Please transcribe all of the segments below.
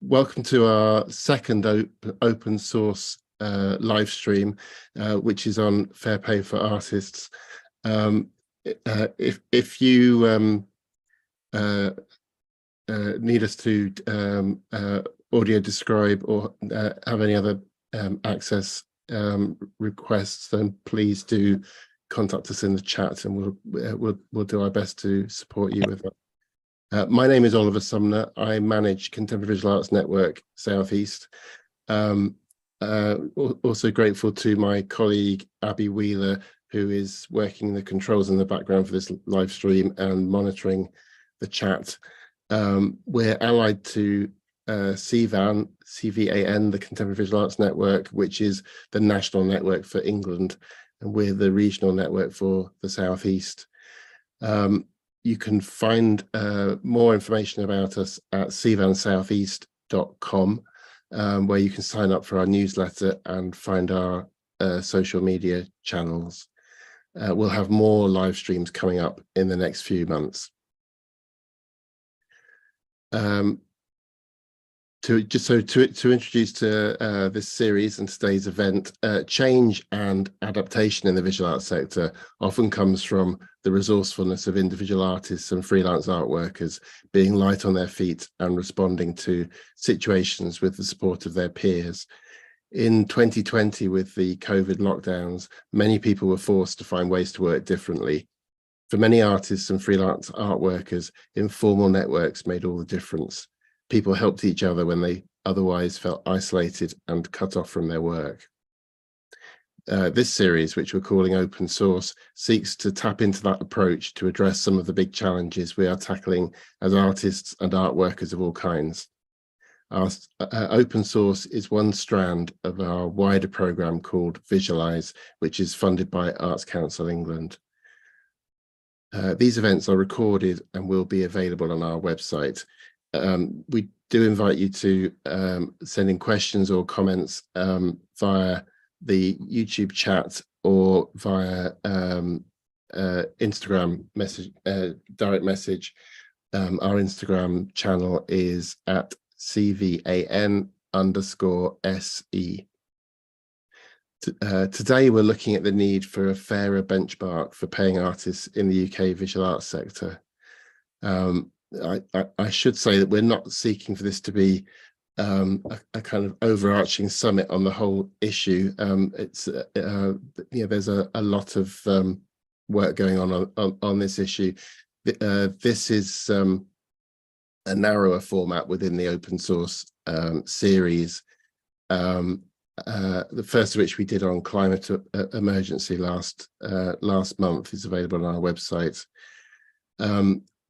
Welcome to our second open source live stream, which is on Fair Pay for Artists. If you need us to audio describe or have any other access requests, then please do contact us in the chat, and we'll do our best to support you with that. My name is Oliver Sumner. I manage Contemporary Visual Arts Network Southeast. Also grateful to my colleague Abby Wheeler, who is working the controls in the background for this live stream and monitoring the chat. We're allied to CVAN, the Contemporary Visual Arts Network, which is the national network for England, and we're the regional network for the Southeast. You can find more information about us at cvansoutheast.com, where you can sign up for our newsletter and find our social media channels. We'll have more live streams coming up in the next few months. To introduce to this series and today's event, change and adaptation in the visual arts sector often comes from the resourcefulness of individual artists and freelance art workers being light on their feet and responding to situations with the support of their peers. In 2020, with the COVID lockdowns, many people were forced to find ways to work differently. For many artists and freelance art workers, informal networks made all the difference. People helped each other when they otherwise felt isolated and cut off from their work. This series, which we're calling Open Source, seeks to tap into that approach to address some of the big challenges we are tackling as artists and art workers of all kinds. Our Open Source is one strand of our wider programme called VisualiSE, which is funded by Arts Council England. These events are recorded and will be available on our website. We do invite you to send in questions or comments via the YouTube chat or via Instagram message, direct message. Our Instagram channel is at CVAN_SE. Today we're looking at the need for a fairer benchmark for paying artists in the UK visual arts sector. I should say that we're not seeking for this to be a kind of overarching summit on the whole issue. There's a lot of work going on this issue. This is a narrower format within the open source series. The first of which we did on climate emergency last month is available on our website.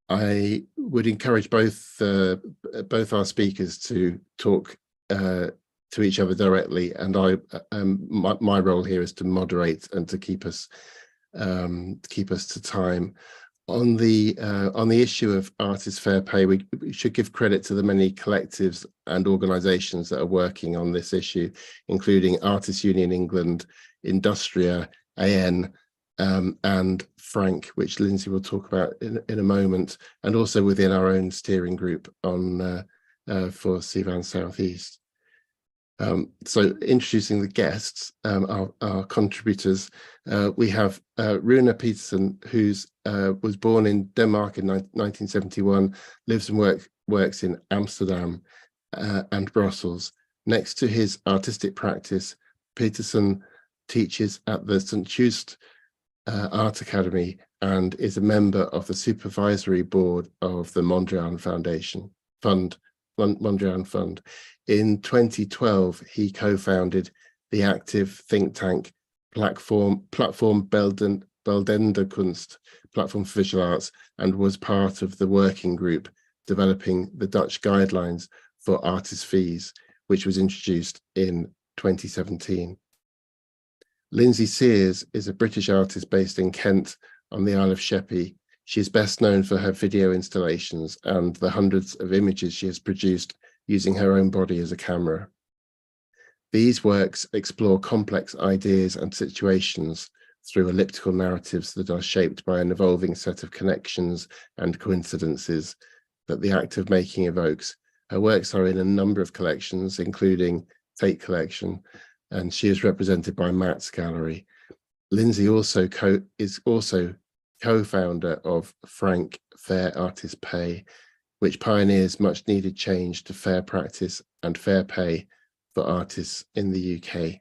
I would encourage both our speakers to talk to each other directly, and my role here is to moderate and to keep us to time. On the issue of artist fair pay, we should give credit to the many collectives and organisations that are working on this issue, including Artists Union England, Industria, AN, and Frank, which Lindsay will talk about in a moment, and also within our own steering group on for CVAN Southeast. So introducing the guests, our contributors, we have Rune Peitersen, who was born in Denmark in 1971, lives and works in Amsterdam and Brussels. Next to his artistic practice, Peitersen teaches at the St. Just Art Academy and is a member of the supervisory board of the Mondrian Fund. In 2012, he co-founded the active think tank Platform Bildende Kunst, Platform for Visual Arts, and was part of the working group developing the Dutch guidelines for artist fees, which was introduced in 2017. Lindsay Seers is a British artist based in Kent on the Isle of Sheppey. She is best known for her video installations and the hundreds of images she has produced using her own body as a camera. These works explore complex ideas and situations through elliptical narratives that are shaped by an evolving set of connections and coincidences that the act of making evokes, Her works are in a number of collections, including Tate Collection, and she is represented by Matt's Gallery. Lindsay is also co-founder of Frank Fair Artist Pay, which pioneers much needed change to fair practice and fair pay for artists in the UK.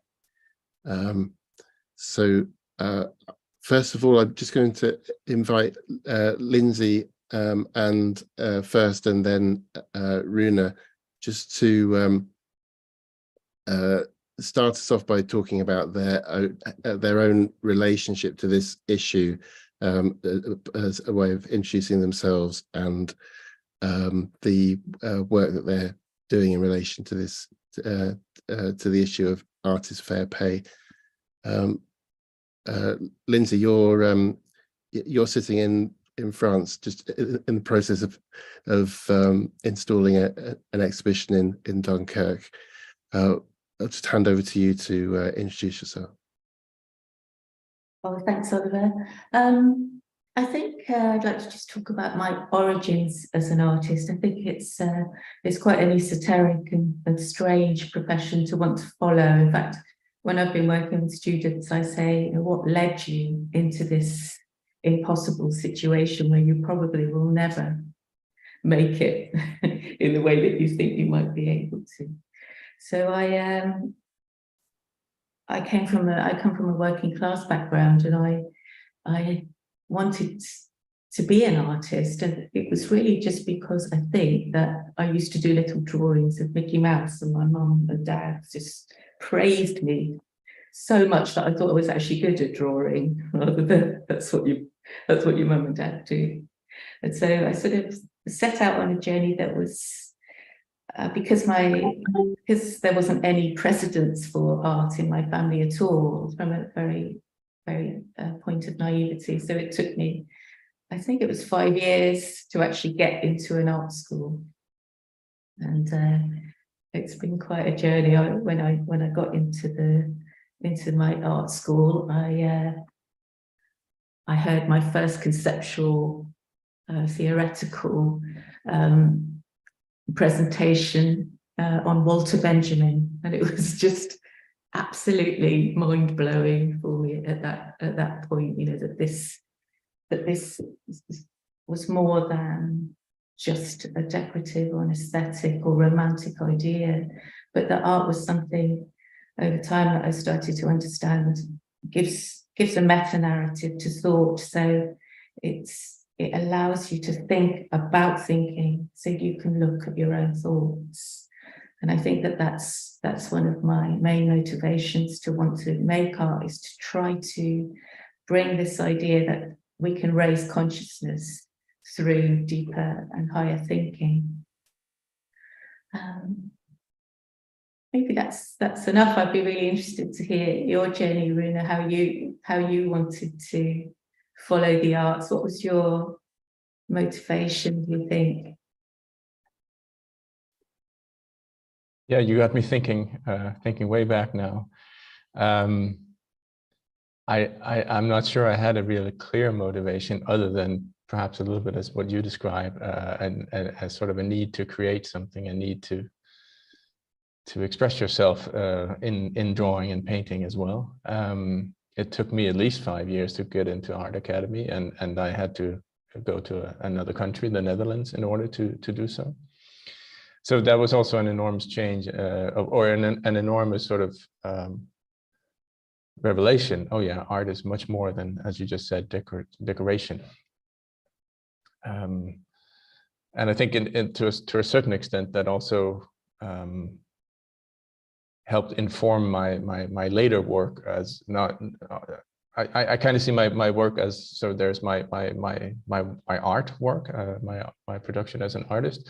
First of all, I'm just going to invite Lindsay first, and then Rune, just to start us off by talking about their own relationship to this issue, as a way of introducing themselves, and the work that they're doing in relation to this, to the issue of artist fair pay. Lindsay, you're sitting in France, just in the process of installing an exhibition in Dunkirk. I'll just hand over to you to introduce yourself. Oh, thanks, Oliver. I think I'd like to just talk about my origins as an artist. I think it's quite an esoteric and strange profession to want to follow. In fact, when I've been working with students, I say, what led you into this impossible situation where you probably will never make it in the way that you think you might be able to? So I come from a working class background, and I wanted to be an artist, and it was really just because I think that I used to do little drawings of Mickey Mouse, and my mum and dad just praised me so much that I thought I was actually good at drawing, rather than that's what your mum and dad do. And so I sort of set out on a journey that was because there wasn't any precedence for art in my family at all, from a very point of naivety. So it took me, I think it was 5 years to actually get into an art school, and it's been quite a journey. When I got into my art school, I heard my first conceptual theoretical presentation on Walter Benjamin, and it was just absolutely mind-blowing for me at that point, that this was more than just a decorative or an aesthetic or romantic idea, but that art was something over time that I started to understand gives a meta-narrative to thought. So it allows you to think about thinking, so you can look at your own thoughts. And I think that that's one of my main motivations to want to make art, is to try to bring this idea that we can raise consciousness through deeper and higher thinking. Maybe that's enough. I'd be really interested to hear your journey, Rune, how you wanted to follow the arts. What was your motivation, do you think? Yeah, you got me thinking way back now. I'm not sure I had a really clear motivation, other than perhaps a little bit as what you describe, and as sort of a need to create something, a need to express yourself in drawing and painting as well. It took me at least 5 years to get into art academy, and I had to go to another country, the Netherlands, in order to do so. So that was also an enormous change, or an enormous sort of revelation. Oh yeah, art is much more than, as you just said, decoration. And I think to a certain extent that also helped inform my later work, as not. I kind of see my work as, so there's my art work, my production as an artist.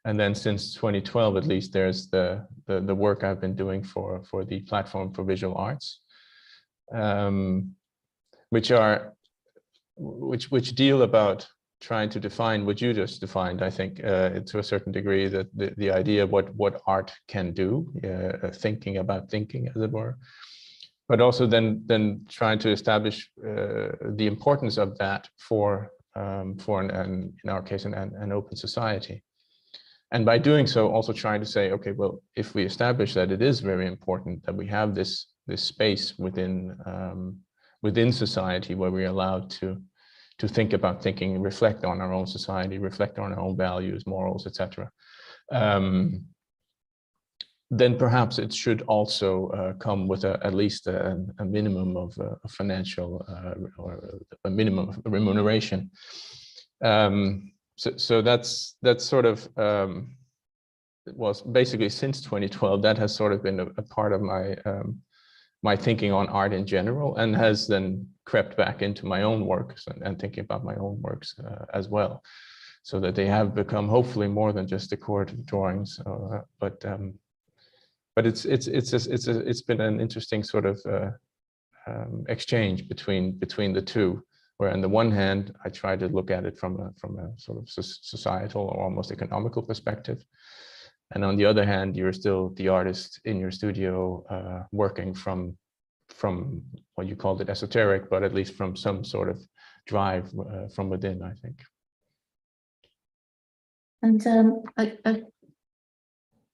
And then since 2012, at least, there's the work I've been doing for the platform for visual arts, which deal about trying to define what you just defined. I think to a certain degree, that the idea of what art can do, thinking about thinking, as it were, but also then trying to establish the importance of that for in our case an open society. And by doing so, also trying to say, okay, well, if we establish that it is very important that we have this space within within society where we're allowed to think about thinking, reflect on our own society, reflect on our own values, morals, etc. Then perhaps it should also come with at least a minimum of financial or a minimum of remuneration. So that's sort of was basically since 2012 that has sort of been a part of my my thinking on art in general, and has then crept back into my own works and thinking about my own works as well, so that they have become hopefully more than just decorative drawings, but it's been an interesting sort of exchange between the two, where on the one hand I try to look at it from a sort of societal or almost economical perspective, and on the other hand you're still the artist in your studio working from what you called it esoteric, but at least from some sort of drive from within, I think. And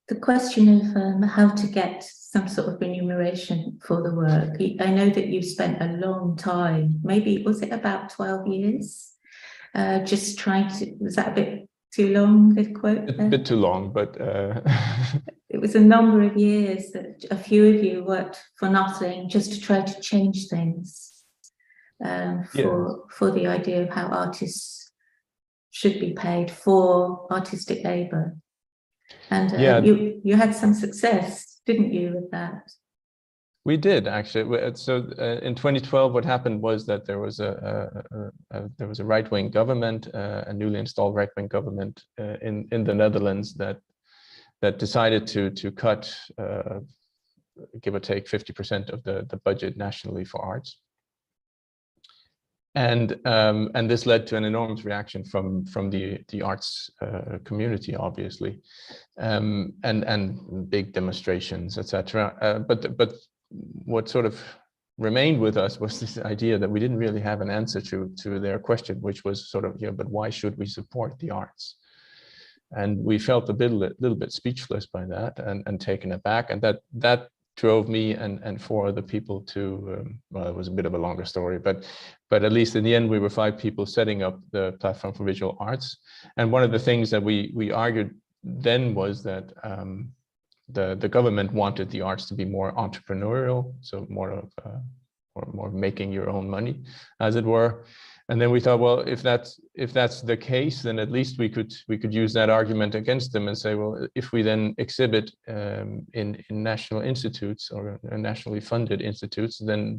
the question of how to get some sort of remuneration for the work. I know that you've spent a long time, maybe, was it about 12 years? Just trying to, was that a bit too long, the quote? A bit too long, but... It was a number of years that a few of you worked for nothing, just to try to change things for the idea of how artists should be paid for artistic labor. And you had some success, didn't you, with that? We did, actually. So in 2012, what happened was that there was a right-wing government, a newly installed right-wing government in the Netherlands that decided to cut, give or take, 50% of the budget nationally for arts. And this led to an enormous reaction from the arts community, obviously, and big demonstrations, etc. But what sort of remained with us was this idea that we didn't really have an answer to their question, which was sort of, but why should we support the arts? And we felt a little bit speechless by that and taken aback, and that drove me and 4 other people to, well, it was a bit of a longer story, but at least in the end, we were 5 people setting up the platform for visual arts. And one of the things that we argued then was that the government wanted the arts to be more entrepreneurial, so more of more making your own money, as it were. And then we thought, well, if that's the case, then at least we could use that argument against them and say, well, if we then exhibit in national institutes or nationally funded institutes, then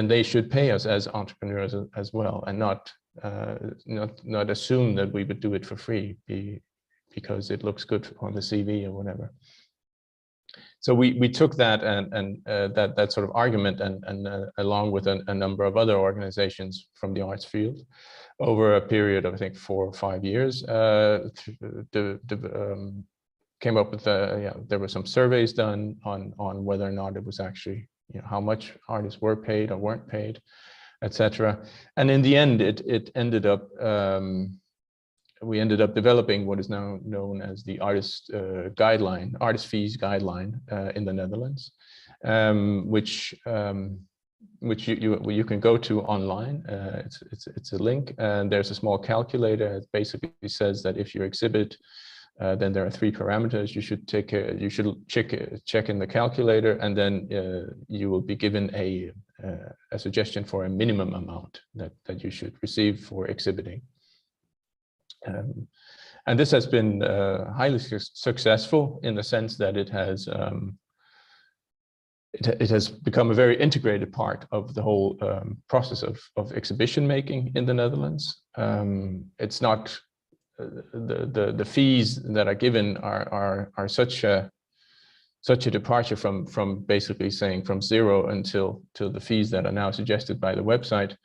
they should pay us as entrepreneurs as well, and not assume that we would do it for free because it looks good on the CV or whatever. So we took that and that sort of argument and along with a number of other organizations from the arts field over a period of, I think, 4 or 5 years, came up with there were some surveys done on whether or not it was actually, how much artists were paid or weren't paid, etc. And in the end, it ended up we ended up developing what is now known as the artist fees guideline in the Netherlands, which you can go to online. It's a link, and there's a small calculator. It basically says that if you exhibit, then there are 3 parameters you should check in the calculator, and then you will be given a suggestion for a minimum amount that you should receive for exhibiting. And this has been highly successful in the sense that it has become a very integrated part of the whole process of exhibition making in the Netherlands. It's not the fees that are given are such a departure from basically saying from 0 until the fees that are now suggested by the website,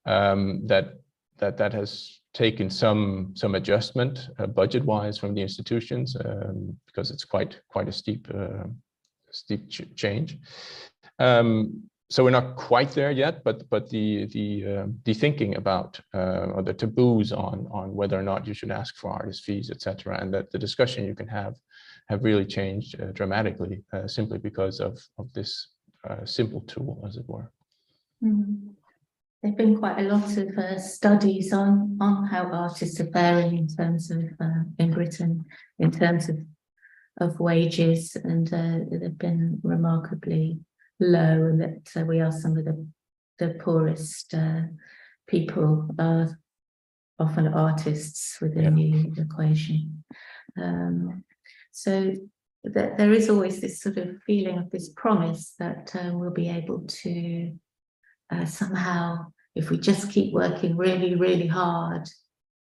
that has taken some adjustment budget-wise from the institutions, because it's quite a steep change. so we're not quite there yet, but the thinking about or the taboos on whether or not you should ask for artist fees, etc., and that the discussion you can have really changed dramatically simply because of this simple tool, as it were. Mm. There've been quite a lot of studies on how artists are faring in terms of in Britain, in terms of wages, and they've been remarkably low, and that we are some of the poorest people, often artists within the equation. So there is always this sort of feeling of this promise that we'll be able to somehow, if we just keep working really, really hard,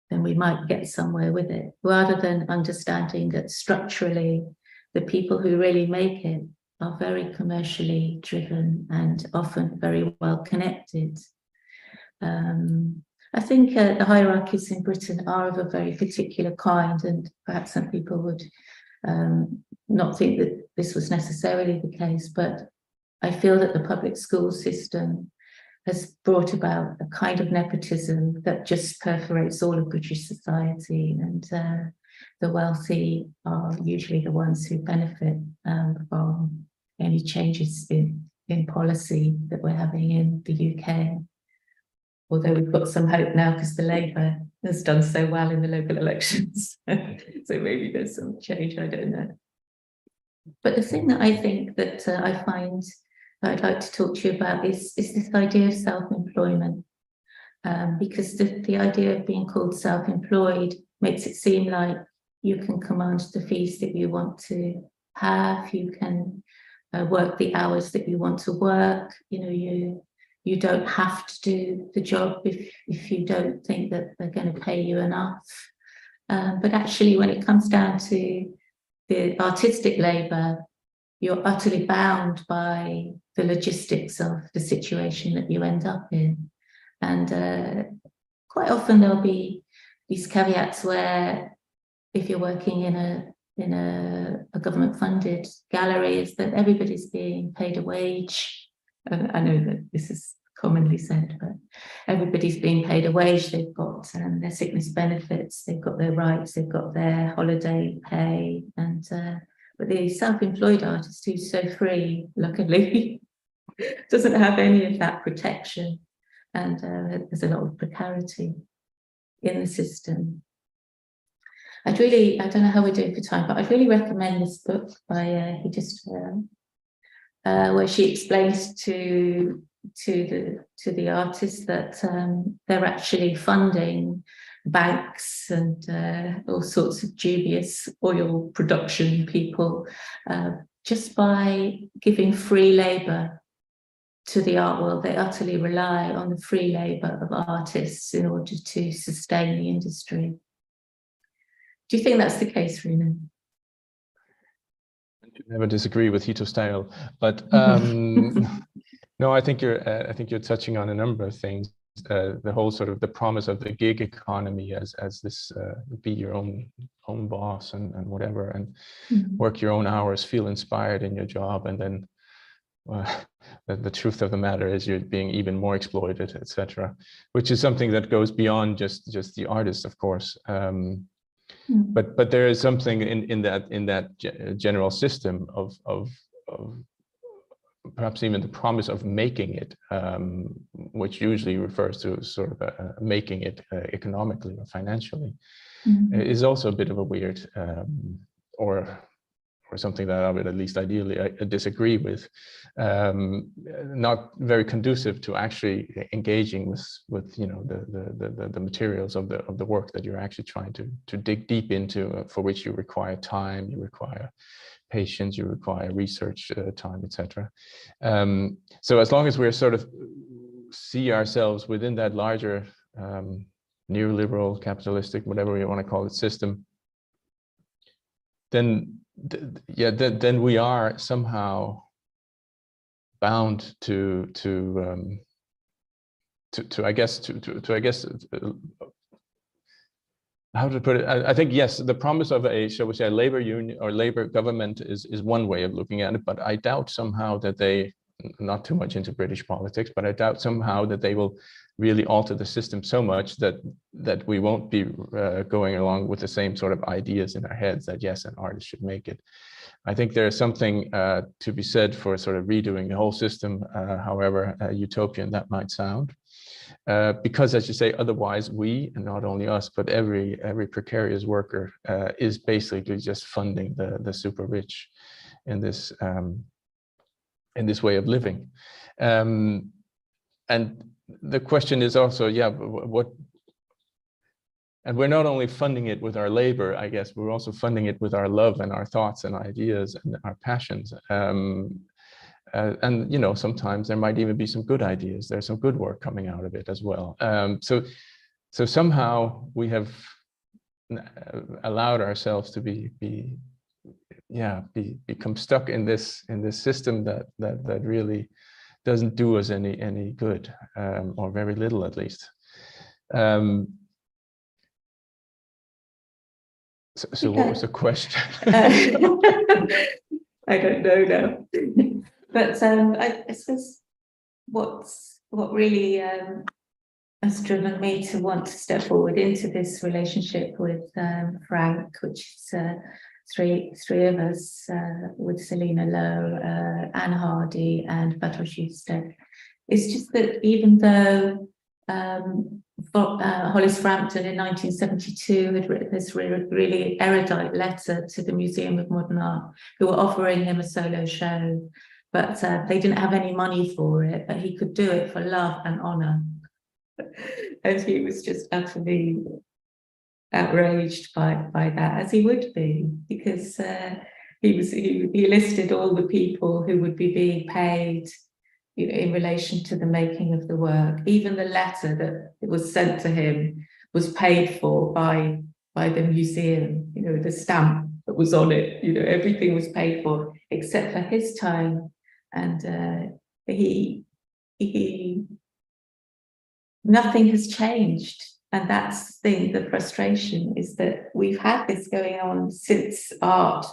then we might get somewhere with it, rather than understanding that structurally the people who really make it are very commercially driven and often very well connected. I think the hierarchies in Britain are of a very particular kind, and perhaps some people would not think that this was necessarily the case, but I feel that the public school system has brought about a kind of nepotism that just perforates all of British society, and the wealthy are usually the ones who benefit from any changes in policy that we're having in the UK. Although we've got some hope now because the Labour has done so well in the local elections. So maybe there's some change, I don't know. But the thing that I think that I find I'd like to talk to you about is this idea of self-employment, because the idea of being called self-employed makes it seem like you can command the fees that you want to have, you can work the hours that you want to work, you don't have to do the job if you don't think that they're going to pay you enough. But actually, when it comes down to the artistic labour, you're utterly bound by the logistics of the situation that you end up in. And quite often there'll be these caveats where if you're working in a government-funded gallery, is that everybody's being paid a wage. I know that this is commonly said, but everybody's being paid a wage. They've got their sickness benefits, they've got their rights, they've got their holiday pay, and but the self-employed artist who's so free, luckily, doesn't have any of that protection, and there's a lot of precarity in the system. I don't know how we're doing for time, but I'd really recommend this book by where she explains to the artists that they're actually funding banks and all sorts of dubious oil production people just by giving free labour to the art world. They utterly rely on the free labour of artists in order to sustain the industry. Do you think that's the case, Rune? I never disagree with Hito style, but no, I think you're touching on a number of things. The whole sort of the promise of the gig economy as this be your own boss and whatever, and work your own hours, feel inspired in your job, and then the truth of the matter is you're being even more exploited, etc., which is something that goes beyond just the artist, of course. But there is something in that general system of perhaps even the promise of making it, which usually refers to sort of making it economically or financially, is also a bit of a weird or something that I would at least ideally disagree with. Not very conducive to actually engaging with the materials of the work that you're actually trying to dig deep into, for which you require time, you require patience, you require research time, etc. So as long as we're sort of see ourselves within that larger neoliberal, capitalistic, whatever you want to call it, system, then we are somehow bound to I guess how to put it. I think yes, the promise of a, shall we say, a labor union or labor government is one way of looking at it, but I doubt somehow that they not too much into British politics, but I doubt somehow that they will really alter the system so much that we won't be going along with the same sort of ideas in our heads that yes, an artist should make it. I think there's something to be said for sort of redoing the whole system, however utopian that might sound. Because, as you say, otherwise we, and not only us, but every precarious worker is basically just funding the super rich in this way of living. And the question is also, yeah, what? And we're not only funding it with our labor, I guess, we're also funding it with our love and our thoughts and ideas and our passions. And, you know, sometimes there might even be some good ideas. There's some good work coming out of it as well. So somehow we have allowed ourselves to become stuck in this system that really doesn't do us any good, or very little at least. So what was the question? I don't know now. But I suppose what really has driven me to want to step forward into this relationship with Frank, which is three of us, with Selina Lowe, Anne Hardy and Batoche Schuster, is just that even though Hollis Frampton in 1972 had written this really erudite letter to the Museum of Modern Art, who were offering him a solo show, but they didn't have any money for it, but he could do it for love and honor. And he was just utterly outraged by that, as he would be, because he listed all the people who would be being paid, you know, in relation to the making of the work. Even the letter that was sent to him was paid for by the museum, you know, the stamp that was on it, you know, everything was paid for except for his time. And nothing has changed. And that's the frustration, is that we've had this going on since art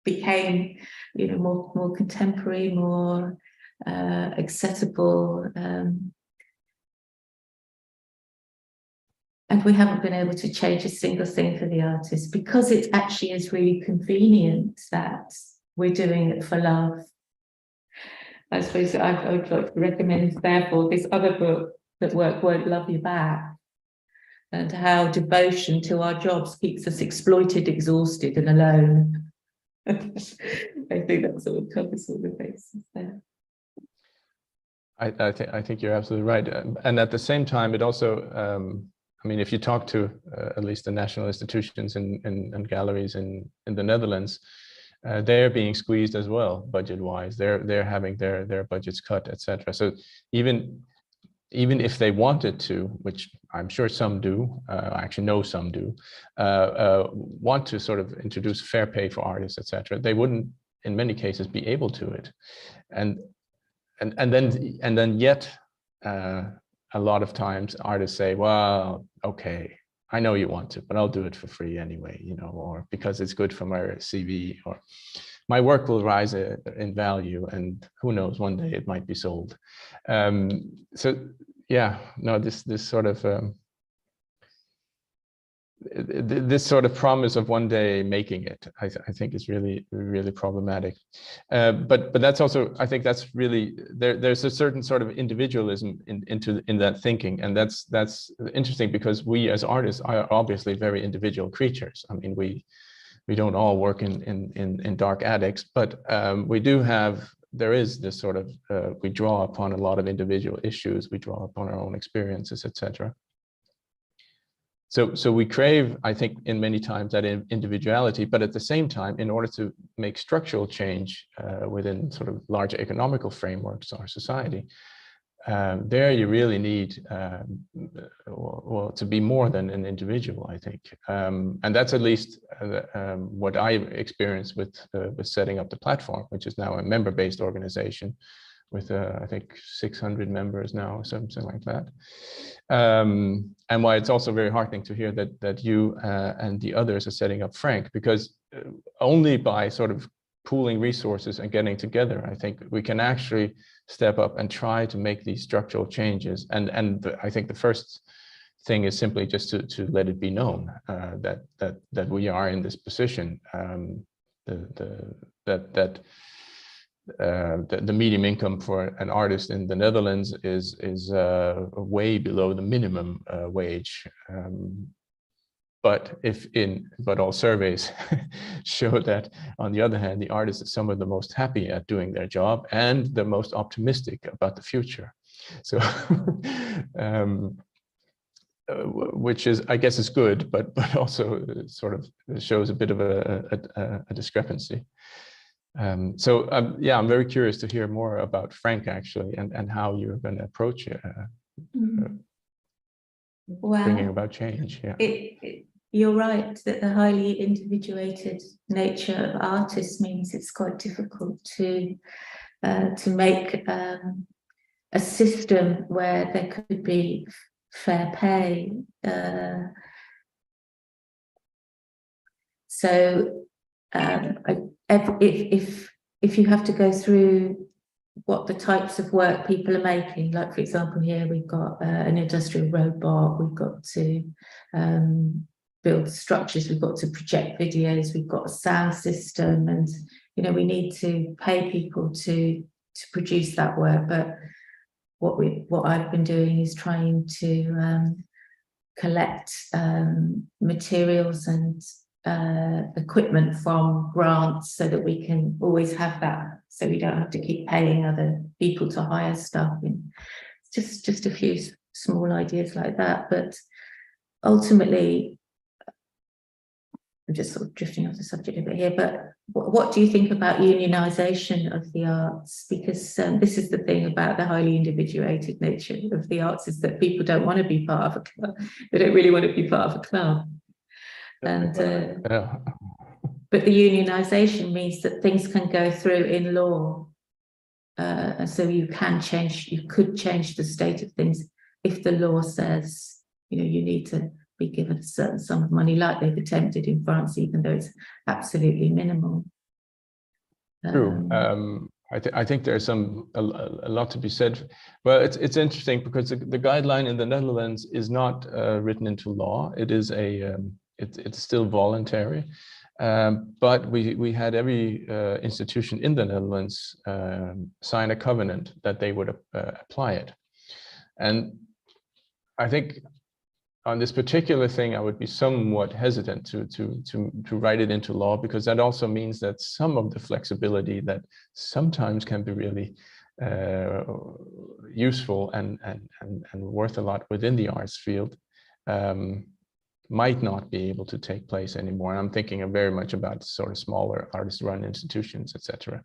became, you know, more contemporary, more accessible, and we haven't been able to change a single thing for the artist, because it actually is really convenient that we're doing it for love. I suppose I would like to recommend, therefore, this other book, That Work Won't Love You Back, and how devotion to our jobs keeps us exploited, exhausted, and alone. I think that sort of covers all the bases there. I think you're absolutely right, and at the same time, it also, I mean, if you talk to at least the national institutions and galleries in the Netherlands, they're being squeezed as well, budget-wise. They're having their budgets cut, etc. So even if they wanted to, which I'm sure some do, I actually know some do, want to sort of introduce fair pay for artists, etc., they wouldn't, in many cases, be able to it, and then yet a lot of times artists say, well, okay, I know you want to, but I'll do it for free anyway, you know, or because it's good for my CV, or my work will rise in value, and who knows, one day it might be sold. So yeah, no, this sort of this sort of promise of one day making it, I think is really, really problematic. But that's also, I think that's really, there's a certain sort of individualism in that thinking, and that's interesting, because we as artists are obviously very individual creatures. I mean, we don't all work in dark attics, but we do have, there is this sort of, we draw upon a lot of individual issues, we draw upon our own experiences, etc. So we crave, I think, in many times that individuality, but at the same time, in order to make structural change within sort of larger economical frameworks of our society, there you really need, well, to be more than an individual, I think. And that's at least what I experienced with setting up the platform, which is now a member-based organization with, I think, 600 members now, or something like that. And why it's also very heartening to hear that you and the others are setting up Frank, because only by sort of pooling resources and getting together, I think we can actually step up and try to make these structural changes. And I think the first thing is simply just to let it be known that we are in this position. That the medium income for an artist in the Netherlands is way below the minimum wage. But all surveys show that, on the other hand, the artists are some of the most happy at doing their job and the most optimistic about the future. So, which is, I guess, is good, but also sort of shows a bit of a discrepancy. Yeah, I'm very curious to hear more about Frank, actually, and how you're going to approach it, bringing about change. Yeah. You're right that the highly individuated nature of artists means it's quite difficult to make a system where there could be fair pay. If you have to go through what the types of work people are making, like for example here we've got an industrial robot, we've got to build structures, we've got to project videos, we've got a sound system, and we need to pay people to produce that work. But what I've been doing is trying to collect materials and equipment from grants so that we can always have that, so we don't have to keep paying other people to hire stuff. And just a few small ideas like that. But ultimately, I'm just sort of drifting off the subject a bit here, but what do you think about unionisation of the arts? Because this is the thing about the highly individuated nature of the arts, is that people don't want to be part of a club. They don't really want to be part of a club. And but the unionisation means that things can go through in law. And so you could change the state of things if the law says, you need to be given a certain sum of money, like they've attempted in France, even though it's absolutely minimal. True. I think there's a lot to be said. Well, it's interesting because the guideline in the Netherlands is not written into law. It is it's still voluntary. But we had every institution in the Netherlands sign a covenant that they would apply it. And I think on this particular thing, I would be somewhat hesitant to write it into law, because that also means that some of the flexibility that sometimes can be really useful and worth a lot within the arts field might not be able to take place anymore. And I'm thinking very much about sort of smaller artist-run institutions, etc.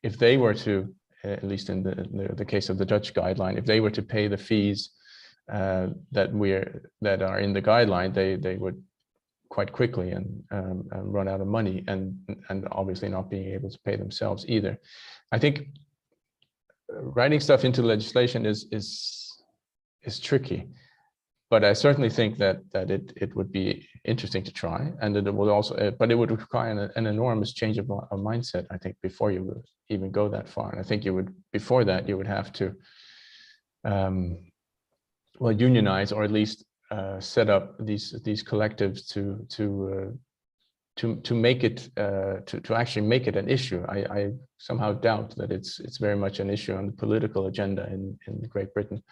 If they were to, at least in the case of the Dutch guideline, if they were to pay the fees that are in the guideline, they would quite quickly and run out of money, and obviously not being able to pay themselves either. I think writing stuff into legislation is tricky, but I certainly think that it would be interesting to try, and that it would also, but it would require an enormous change of mindset, I think, before you would even go that far. And I think before that you would have to well, unionize, or at least set up these collectives to make it to actually make it an issue. I somehow doubt that it's very much an issue on the political agenda in Great Britain.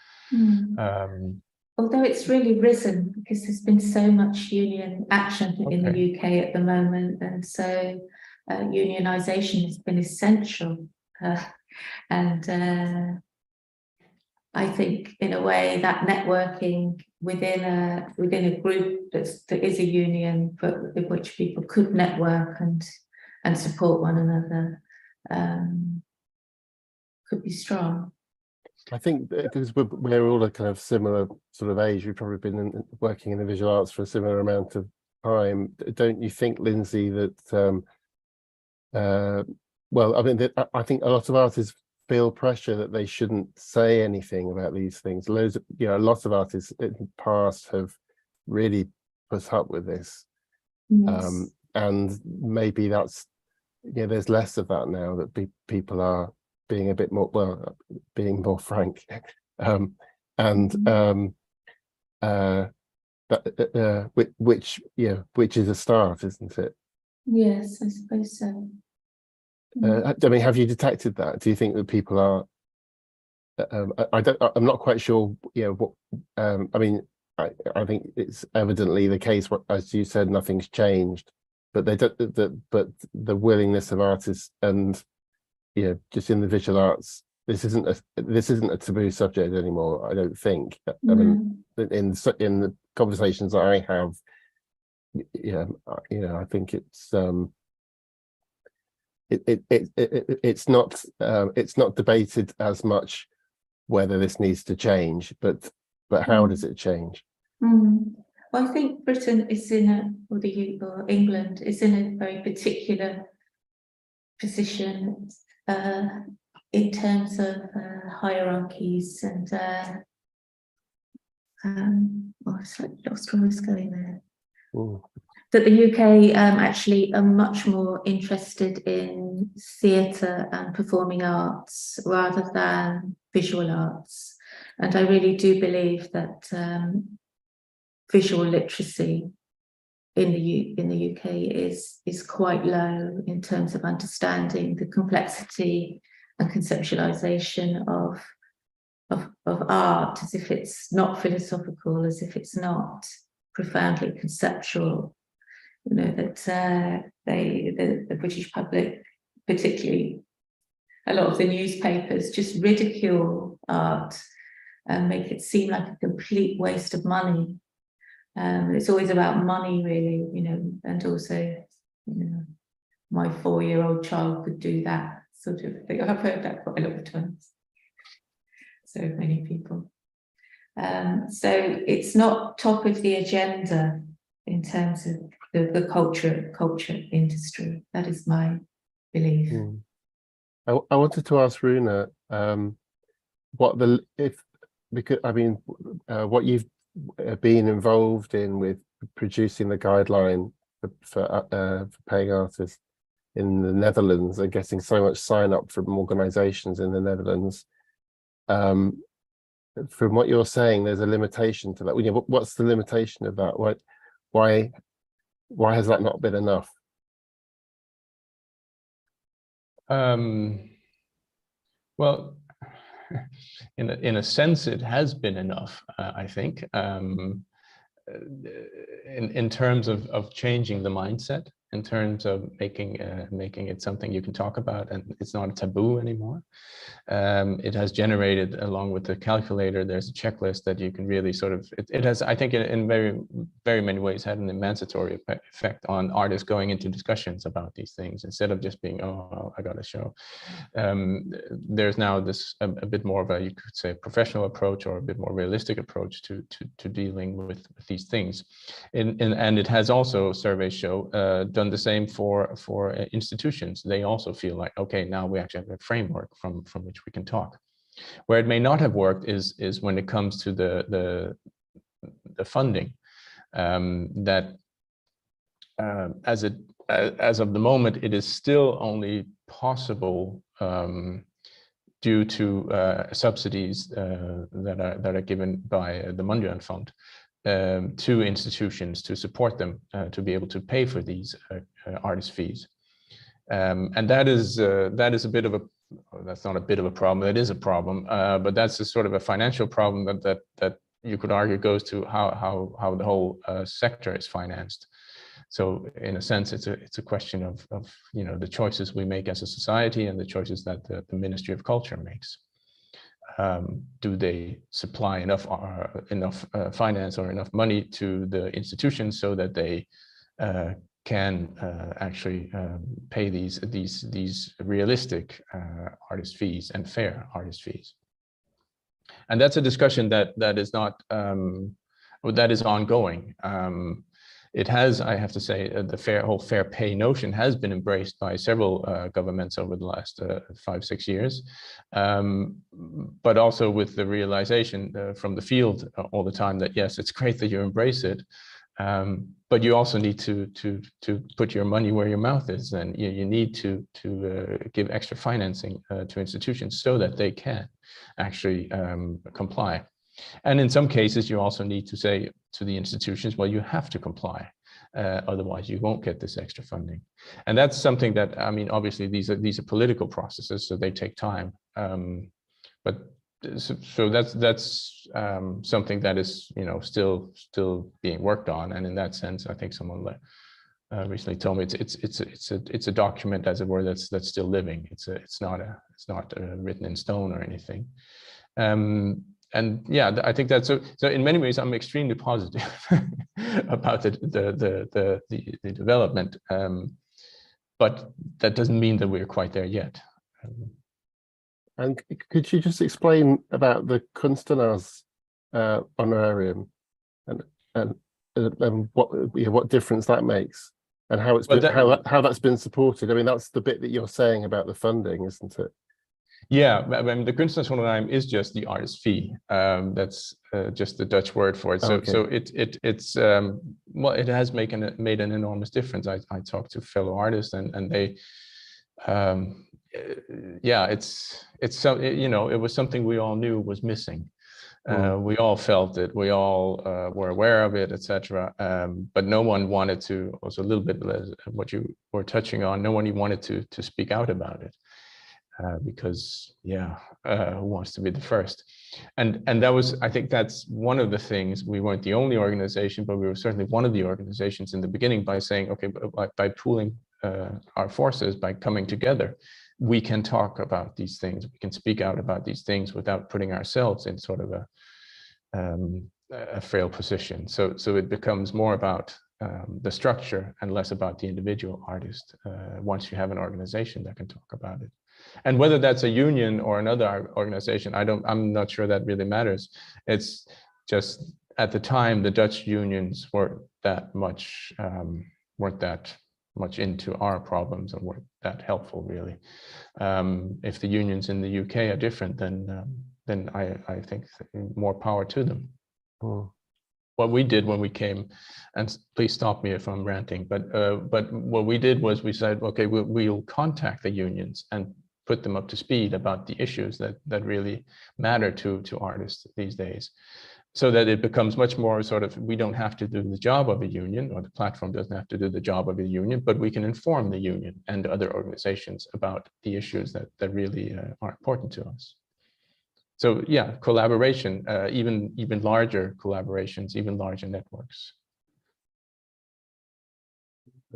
Although it's really risen, because there's been so much union action in the UK at the moment, and so unionisation has been essential. I think, in a way, that networking within a group that is a union, but in which people could network and support one another, could be strong. I think because we're all a kind of similar sort of age, we've probably been working in the visual arts for a similar amount of time. Don't you think, Lindsay, that well, I mean, I think a lot of artists feel pressure that they shouldn't say anything about these things. Lots of artists in the past have really put up with this. Yes. And maybe that's yeah, there's less of that now, that people are being a bit more, well, being more frank, and which is a start, isn't it? Yes, I suppose so. I mean, have you detected that? Do you think that people are? I'm not quite sure. What? I mean, I think it's evidently the case. What, as you said, nothing's changed, but they don't. But the willingness of artists, and just in the visual arts, this isn't a taboo subject anymore. I don't think. I mean, in the conversations that I have, I think it's not debated as much whether this needs to change, but how does it change? Well, I think Britain is or England is in a very particular position in terms of hierarchies and I slightly lost where I was going there. That the UK actually are much more interested in theatre and performing arts rather than visual arts. And I really do believe that visual literacy in the UK is quite low in terms of understanding the complexity and conceptualization of art, as if it's not philosophical, as if it's not profoundly conceptual. That the British public, particularly a lot of the newspapers, just ridicule art and make it seem like a complete waste of money. It's always about money, really, and also, my 4-year-old child could do that sort of thing. I've heard that quite a lot of times. So many people. So it's not top of the agenda in terms of the culture industry. That is my belief. I wanted to ask Rune, what you've been involved in with producing the guideline for paying artists in the Netherlands and getting so much sign up from organizations in the Netherlands. From what you're saying, there's a limitation to that. What's the limitation of that? Why has that not been enough? Well, in a sense, it has been enough, I think, in terms of changing the mindset, in terms of making it something you can talk about and it's not a taboo anymore. It has generated, along with the calculator, there's a checklist that you can really sort of, it has, I think, in very, very many ways had an emancipatory effect on artists going into discussions about these things, instead of just being, oh, I got a show. There's now this a bit more of a, you could say, professional approach, or a bit more realistic approach to dealing with these things. And it has also, surveys show, done the same for institutions. They also feel like, okay, now we actually have a framework from which we can talk. Where it may not have worked is when it comes to the funding. That as of the moment, it is still only possible due to subsidies that are given by the Mondrian Fund to institutions to support them to be able to pay for these artist fees. And that is a bit of a, that's not a bit of a problem, it is a problem, but that's a sort of a financial problem that you could argue goes to how the whole sector is financed. So in a sense, it's a question of the choices we make as a society and the choices that the Ministry of Culture makes. Do they supply enough finance or enough money to the institutions so that they can actually pay these realistic artist fees and fair artist fees? And that's a discussion that is not that is ongoing. It has, I have to say, the whole fair pay notion has been embraced by several governments over the last 5-6 years, but also with the realization from the field all the time that yes, it's great that you embrace it, But you also need to put your money where your mouth is, and you need to give extra financing to institutions so that they can actually comply. And in some cases, you also need to say to the institutions, well, you have to comply, otherwise you won't get this extra funding. And that's something that, I mean, obviously these are political processes, so they take time. But so that's something that is, you know, still being worked on. And in that sense, I think someone recently told me it's a document, as it were, that's still living. It's not written in stone or anything. And yeah, I think that's so in many ways I'm extremely positive about the development, but that doesn't mean that we're quite there yet. And could you just explain about the Kunstenaars honorarium and what difference that makes, and how it's been, how that's been supported? I mean, that's the bit that you're saying about the funding, isn't it? Yeah, I mean, the kunstenaarshonorarium is just the artist fee. That's just the Dutch word for it. So, okay. so it's well, it has made an enormous difference. I talked to fellow artists, and they, yeah, it's so, you know, it was something we all knew was missing. We all felt it. We all were aware of it, etc. But no one wanted to. Also, a little bit what you were touching on. No one wanted to speak out about it. Because yeah, who wants to be the first? And that was, I think that's one of the things. We weren't the only organization, but we were certainly one of the organizations in the beginning by saying, okay, by pooling our forces, by coming together, we can talk about these things. We can speak out about these things without putting ourselves in sort of a frail position. So it becomes more about the structure and less about the individual artist once you have an organization that can talk about it. And whether that's a union or another organization, I'm not sure that really matters. It's just at the time, the Dutch unions weren't that much into our problems and weren't that helpful, really. If the unions in the UK are different, then I think more power to them. What we did when we came, and please stop me if I'm ranting, but what we did was we said, okay, we'll contact the unions and put them up to speed about the issues that really matter to artists these days, so that it becomes much more sort of, we don't have to do the job of a union, or the platform doesn't have to do the job of a union, but we can inform the union and other organizations about the issues that really are important to us. So yeah, collaboration, even larger collaborations, even larger networks.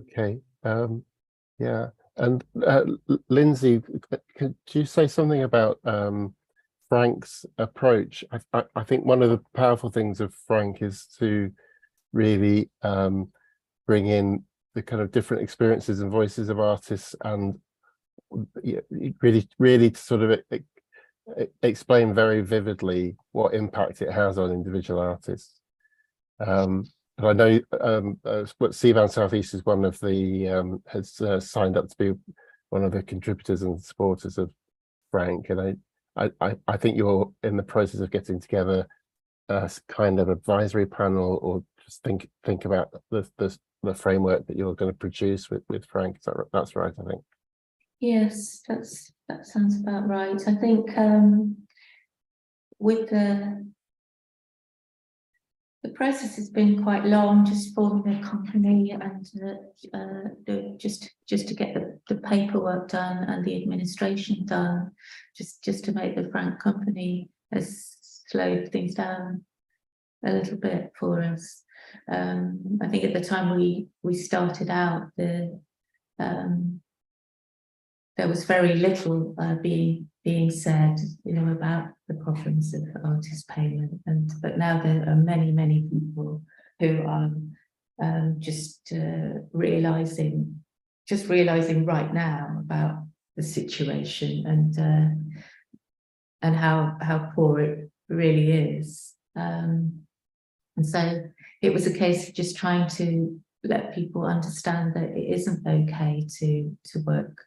Okay, yeah. And Lindsay, could you say something about Frank's approach? I think one of the powerful things of Frank is to really bring in the kind of different experiences and voices of artists, and really to sort of explain very vividly what impact it has on individual artists. But I know Sivan Southeast is one of the has signed up to be one of the contributors and supporters of Frank, and I think you're in the process of getting together a kind of advisory panel, or just think about the framework that you're going to produce with Frank. That's right, I think. Yes, that sounds about right. I think with the process has been quite long, just forming a company and just to get the paperwork done and the administration done, just to make the Frank company has slowed things down a little bit for us. I think at the time we started out, there was very little being said, you know, about the problems of artist payment, but now there are many people who are just realizing right now about the situation and how poor it really is. And so it was a case of just trying to let people understand that it isn't okay to work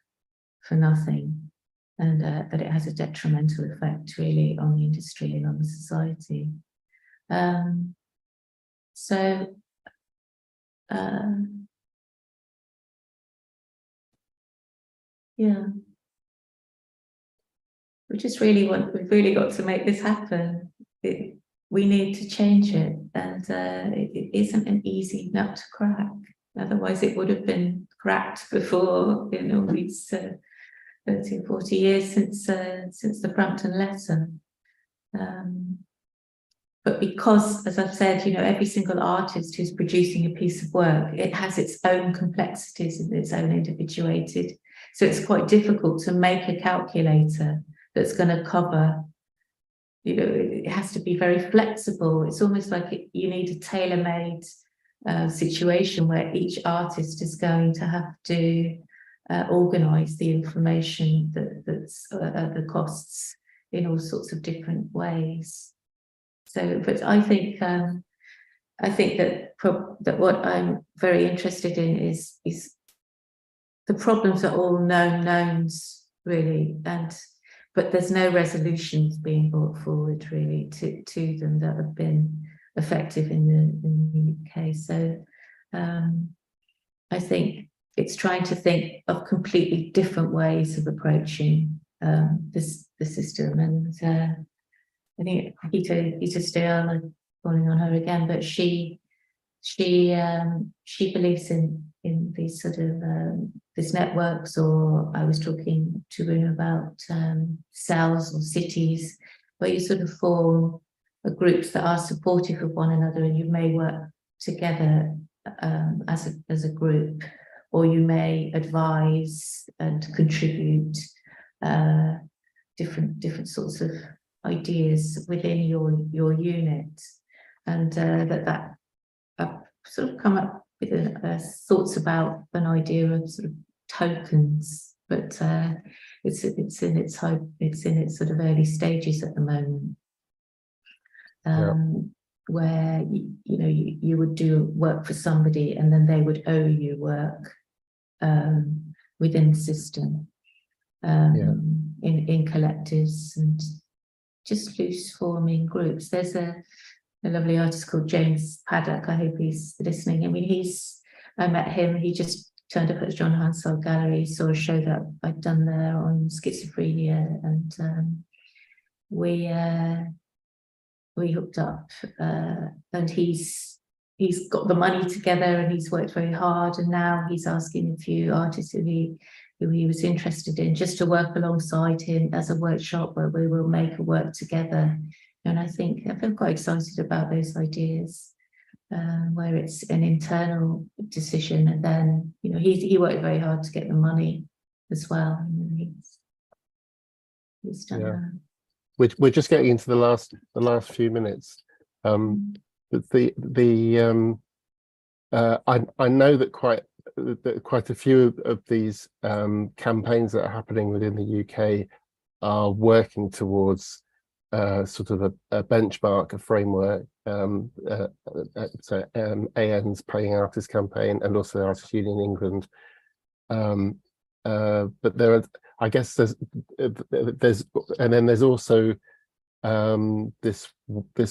for nothing, and that it has a detrimental effect really on the industry and on the society. So Yeah. We've really got to make this happen. We need to change it, and it isn't an easy nut to crack. Otherwise, it would have been cracked before, you know, these 30 or 40 years since the Frampton letter. But because, as I've said, you know, every single artist who's producing a piece of work, it has its own complexities and its own individuated. So it's quite difficult to make a calculator that's going to cover, you know, it has to be very flexible. It's almost like you need a tailor-made situation where each artist is going to have to organise the information that's the costs in all sorts of different ways. So, but I think that what I'm very interested in is the problems are all known knowns, really, but there's no resolutions being brought forward really to them that have been effective in the UK. So I think it's trying to think of completely different ways of approaching the system. And I think Peter Steele, I'm calling on her again, but she believes in these sort of these networks, or I was talking to Rune about cells or cities, where you sort of form groups that are supportive of one another, and you may work together as a group, or you may advise and contribute different sorts of ideas within your unit, and that I've sort of come up with thoughts about an idea of sort of tokens, but it's in its sort of early stages at the moment, where you would do work for somebody and then they would owe you work within the system, in collectives and just loose forming groups. There's a lovely artist called James Paddock. I hope he's listening. I mean, I met him. He just turned up at the John Hansard Gallery, saw a show that I'd done there on schizophrenia, and we hooked up. And he's got the money together, and he's worked very hard. And now he's asking a few artists who he was interested in just to work alongside him as a workshop where we will make a work together. And I feel quite excited about those ideas, where it's an internal decision, and then he worked very hard to get the money as well. He's done that. We're just getting into the last few minutes. But I know that quite a few of these campaigns that are happening within the UK are working towards sort of a benchmark, a framework. So AN's Paying Artists campaign, and also the Artists Union England. But there are, I guess there's and then there's also this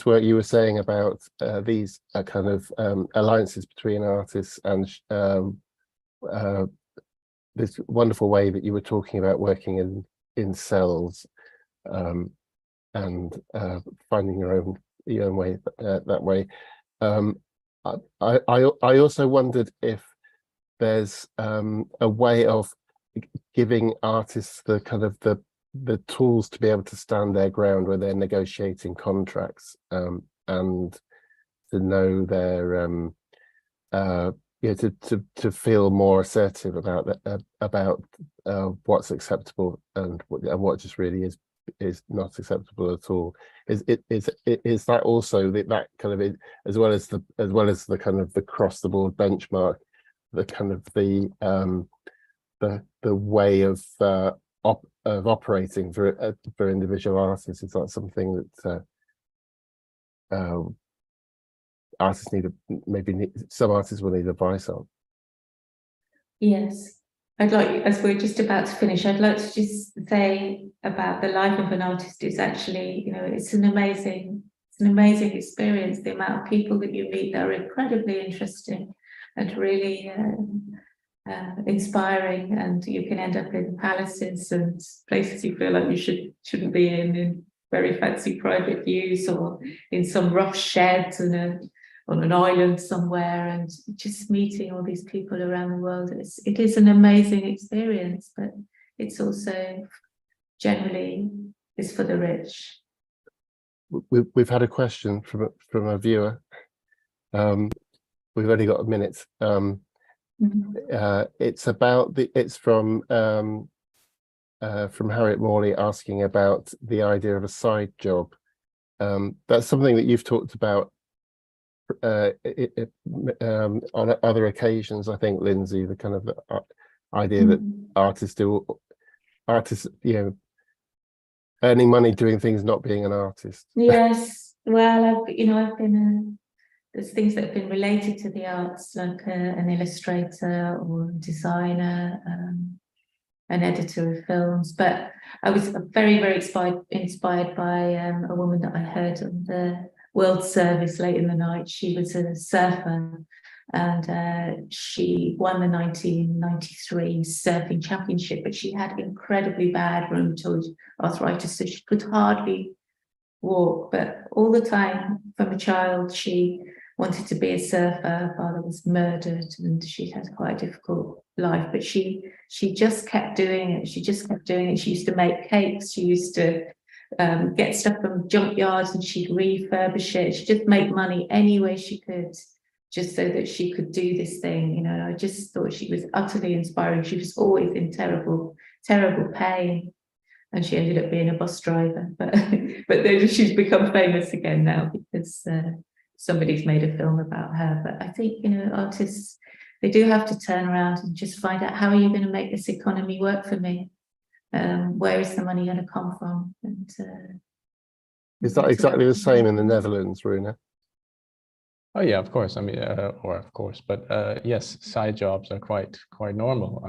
work you were saying about these kind of alliances between artists, and this wonderful way that you were talking about working in cells, and finding your own way that way. I also wondered if there's a way of giving artists the kind of the tools to be able to stand their ground when they're negotiating contracts, and to know their to feel more assertive about what's acceptable and what just really is not acceptable at all. Is that also that kind of, as well as the kind of the cross the board benchmark, the kind of the way of operating for individual artists? Is that something that artists some artists will need advice on? Yes, I'd like, as we're just about to finish, I'd like to just say about the life of an artist is actually, it's an amazing experience. The amount of people that you meet that are incredibly interesting and really inspiring, and you can end up in palaces and places you feel like you shouldn't be in very fancy private views, or in some rough sheds on an island somewhere, and just meeting all these people around the world. It is an amazing experience, but it's also generally is for the rich. We've had a question from a viewer. We've only got a minute. It's from Harriet Morley, asking about the idea of a side job. That's something that you've talked about on other occasions, I think, Lindsay, the kind of idea that artists, earning money doing things, not being an artist. Yes, well, I've been there's things that have been related to the arts, like an illustrator or a designer, an editor of films. But I was very, very inspired by a woman that I heard on the World Service late in the night. She was a surfer, and she won the 1993 surfing championship, but she had incredibly bad rheumatoid arthritis, so she could hardly walk. But all the time, from a child, she wanted to be a surfer. Her father was murdered, and she had quite a difficult life, but she just kept doing it. She just kept doing it. She used to make cakes. She used to get stuff from junkyards, and she'd refurbish it. She'd just make money any way she could, just so that she could do this thing. I just thought she was utterly inspiring. She was always in terrible, terrible pain, and she ended up being a bus driver. But then she's become famous again now because somebody's made a film about her. But I think, artists, they do have to turn around and just find out, how are you going to make this economy work for me? Where is the money going to come from? And is that exactly the same in the Netherlands, Rune? Oh yeah, of course. I mean, of course, but yes, side jobs are quite normal.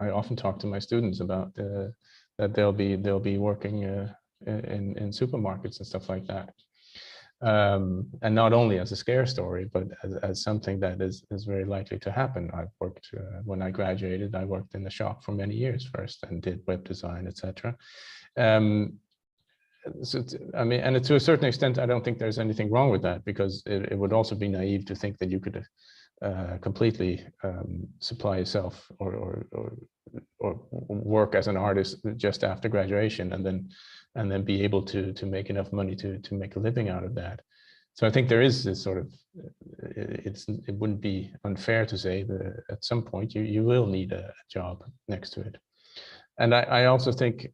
I often talk to my students about that they'll be working in supermarkets and stuff like that. And not only as a scare story, but as something that is very likely to happen. I've worked, when I graduated, I worked in the shop for many years first and did web design, etc. So, I mean, and to a certain extent, I don't think there's anything wrong with that, because it would also be naive to think that you could completely supply yourself or work as an artist just after graduation and then be able to make enough money to make a living out of that. So I think there is this sort of, it wouldn't be unfair to say that at some point you will need a job next to it. And I also think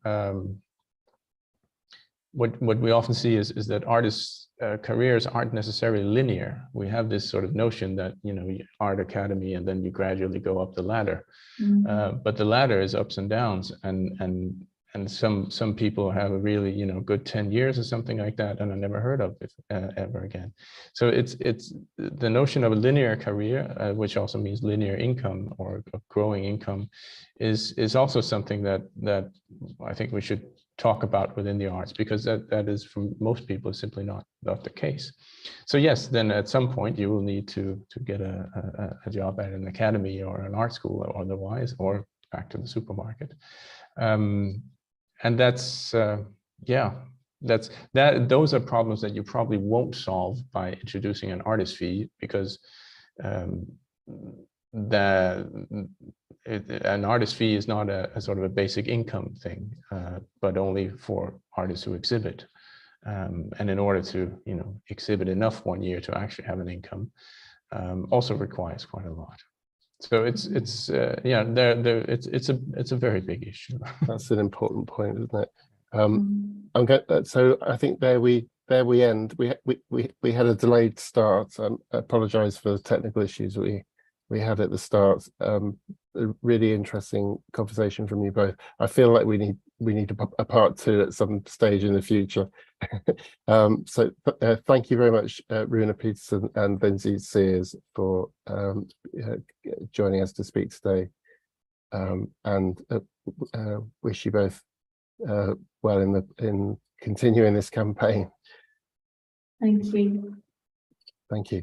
what we often see is that artists' careers aren't necessarily linear. We have this sort of notion that, art academy, and then you gradually go up the ladder. But the ladder is ups and downs, and some people have a really, good 10 years or something like that, and I never heard of it ever again. So it's the notion of a linear career, which also means linear income or growing income, is also something that I think we should talk about within the arts, because that is, for most people, simply not the case. So yes, then at some point you will need to get a job at an academy or an art school or otherwise, or back to the supermarket. And that's those are problems that you probably won't solve by introducing an artist fee, because an artist fee is not a sort of a basic income thing, but only for artists who exhibit. And in order to, exhibit enough one year to actually have an income, also requires quite a lot. So it's a very big issue. That's an important point, isn't it? So I think there we end. We had a delayed start. I apologize for the technical issues we had at the start. A really interesting conversation from you both. I feel like we need a part two at some stage in the future. So thank you very much, Rune Peitersen and Lindsay Seers, for joining us to speak today, and wish you both well in continuing this campaign. Thank you. Thank you.